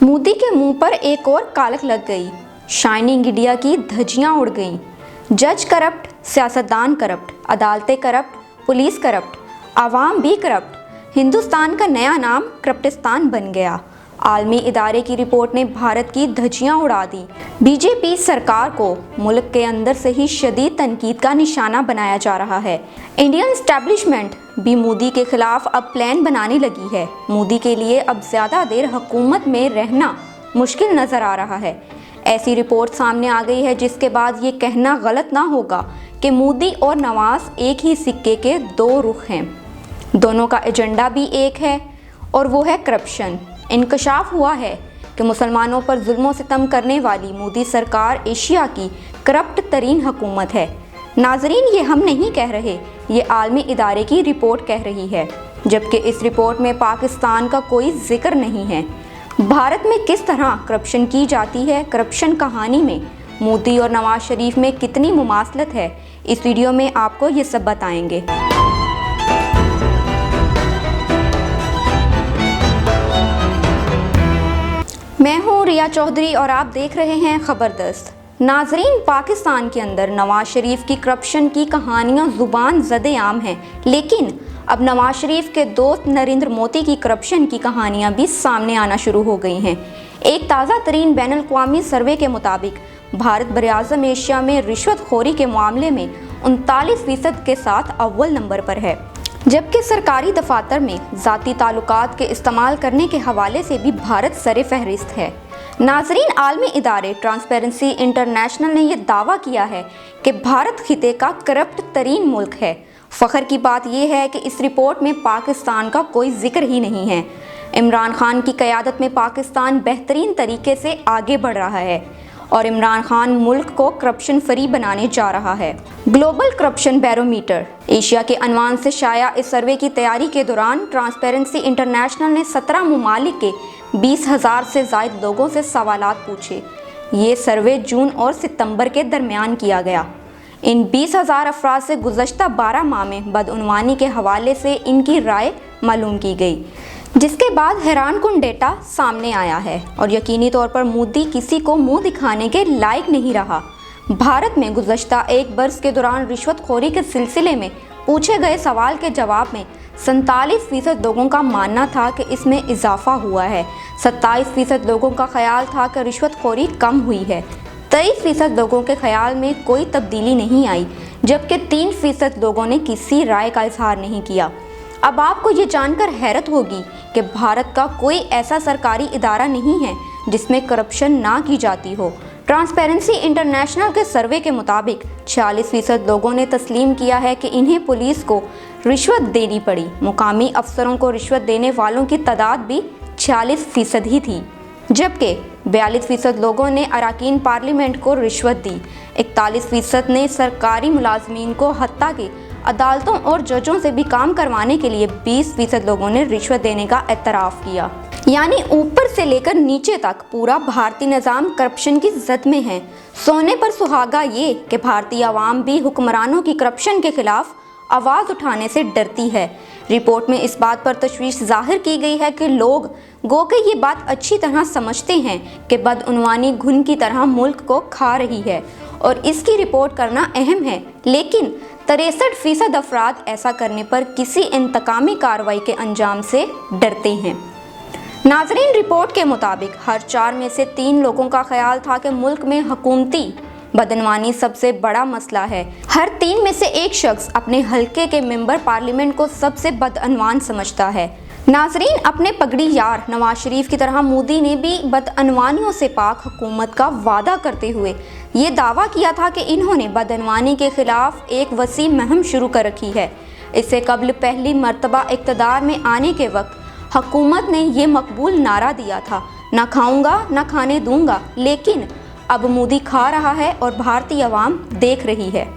मोदी के मुंह पर एक और कालक लग गई। शाइनिंग इंडिया की धज्जियां उड़ गईं। जज करप्ट, सियासतदान करप्ट, अदालतें करप्ट, पुलिस करप्ट, आवाम भी करप्ट। हिंदुस्तान का नया नाम करप्टिस्तान बन गया। आलमी इदारे की रिपोर्ट ने भारत की धज्जियां उड़ा दी। बीजेपी सरकार को मुल्क के अंदर से ही शदीद तनकीद का निशाना बनाया जा रहा है। इंडियन एस्टैब्लिशमेंट भी मोदी के खिलाफ अब प्लान बनाने लगी है। मोदी के लिए अब ज़्यादा देर हुकूमत में रहना मुश्किल नज़र आ रहा है। ऐसी रिपोर्ट सामने आ गई है जिसके बाद ये कहना गलत ना होगा कि मोदी और नवाज एक ही सिक्के के दो रुख हैं। दोनों का एजेंडा भी एक है और वो है करप्शन। इंकशाफ हुआ है कि मुसलमानों पर जुल्म सितम करने वाली मोदी सरकार एशिया की करप्ट तरीन हुकूमत है। नाजरीन, ये हम नहीं कह रहे, ये आलमी इदारे की रिपोर्ट कह रही है, जबकि इस रिपोर्ट में पाकिस्तान का कोई जिक्र नहीं है। भारत में किस तरह करप्शन की जाती है, करप्शन कहानी में मोदी और नवाज शरीफ में कितनी मुमासलत है, इस वीडियो में आपको ये सब बताएंगे। मैं हूँ रिया चौधरी और आप देख रहे हैं खबरदस्त। नाजरीन, पाकिस्तान के अंदर नवाज शरीफ की करप्शन की कहानियाँ ज़ुबान ज़द-ए-आम हैं, लेकिन अब नवाज शरीफ के दोस्त नरेंद्र मोदी की करप्शन की कहानियाँ भी सामने आना शुरू हो गई हैं। एक ताज़ा तरीन बैनुल-अक़वामी सर्वे के मुताबिक भारत बरआज़म एशिया में रिश्वतखोरी के मामले में 39% के साथ अव्वल नंबर पर है, जबकि सरकारी दफातर में ज़ाती ताल्लुकात के इस्तेमाल करने के हवाले से भी भारत सरे फहरिस्त है। नाजरीन, आलमी इदारे ट्रांसपेरेंसी इंटरनेशनल ने यह दावा किया है कि भारत खिते का करप्ट तरीन मुल्क है। फ़ख्र की बात यह है कि इस रिपोर्ट में पाकिस्तान का कोई जिक्र ही नहीं है। इमरान खान की क़यादत में पाकिस्तान बेहतरीन तरीके से आगे बढ़ रहा है और इमरान खान मुल्क को करप्शन फ्री बनाने जा रहा है। ग्लोबल करप्शन बैरोमीटर एशिया के अनवान से शाया इस सर्वे की तैयारी के दौरान ट्रांसपेरेंसी इंटरनेशनल ने 17 मुमालिक के 20,000 से ज़ायद लोगों से सवालात पूछे। ये सर्वे जून और सितंबर के दरमियान किया गया। इन 20,000 अफराद से गुज़श्ता 12 माह में बदउनवानी के हवाले से इनकी राय मालूम की गई, जिसके बाद हैरानकुन डेटा सामने आया है और यकीनी तौर पर मोदी किसी को मुंह दिखाने के लायक नहीं रहा। भारत में गुज़श्ता एक बरस के दौरान रिश्वतखोरी के सिलसिले में पूछे गए सवाल के जवाब में 47% लोगों का मानना था कि इसमें इजाफा हुआ है, 27% लोगों का ख्याल था कि रिश्वतखोरी कम हुई है, 23% लोगों के ख्याल में कोई तब्दीली नहीं आई, जबकि 3% लोगों ने किसी राय का इजहार नहीं किया। अब आपको ये जानकर हैरत होगी कि भारत का कोई ऐसा सरकारी इदारा नहीं है जिसमें करप्शन ना की जाती हो। ट्रांसपेरेंसी इंटरनेशनल के सर्वे के मुताबिक 46% लोगों ने तस्लीम किया है कि इन्हें पुलिस को रिश्वत देनी पड़ी। मुकामी अफसरों को रिश्वत देने वालों की तादाद भी 46% ही थी, जबकि 42% लोगों ने अरकान पार्लियामेंट को रिश्वत दी। 41% ने सरकारी मुलाजमीन को, हत्ता कि अदालतों और जजों से भी काम करवाने के लिए 20% लोगों ने रिश्वत देने का एतराफ़ किया। यानी ऊपर से लेकर नीचे तक पूरा भारतीय निज़ाम करप्शन की जद में है। सोने पर सुहागा ये कि भारतीय आवाम भी हुक्मरानों की करप्शन के खिलाफ आवाज़ उठाने से डरती है। रिपोर्ट में इस बात पर तशवीश जाहिर की गई है कि लोग गो के ये बात अच्छी तरह समझते हैं कि बदउनवानी घुन की तरह मुल्क को खा रही है और इसकी रिपोर्ट करना अहम है, लेकिन 63% अफराद ऐसा करने पर किसी इंतकामी कार्रवाई के अंजाम से डरते हैं। नाजरीन, रिपोर्ट के मुताबिक हर 4 में से 3 लोगों का ख्याल था कि मुल्क में हुकूमती बदनवानी सबसे बड़ा मसला है। हर 3 में से एक शख्स अपने हलके के मेंबर पार्लियामेंट को सबसे बदअनवान समझता है। नाजरीन, अपने पगड़ी यार नवाज शरीफ की तरह मोदी ने भी बदअनवानियों से पाक हुकूमत का वादा करते हुए ये दावा किया था कि इन्होंने बदअनवानी के खिलाफ एक वसी मुहिम शुरू कर रखी है। इससे कबल पहली मर्तबा इक़्तिदार में आने के वक्त हुकूमत ने ये मकबूल नारा दिया था, ना खाऊंगा ना खाने दूंगा, लेकिन अब मोदी खा रहा है और भारतीय आवाम देख रही है।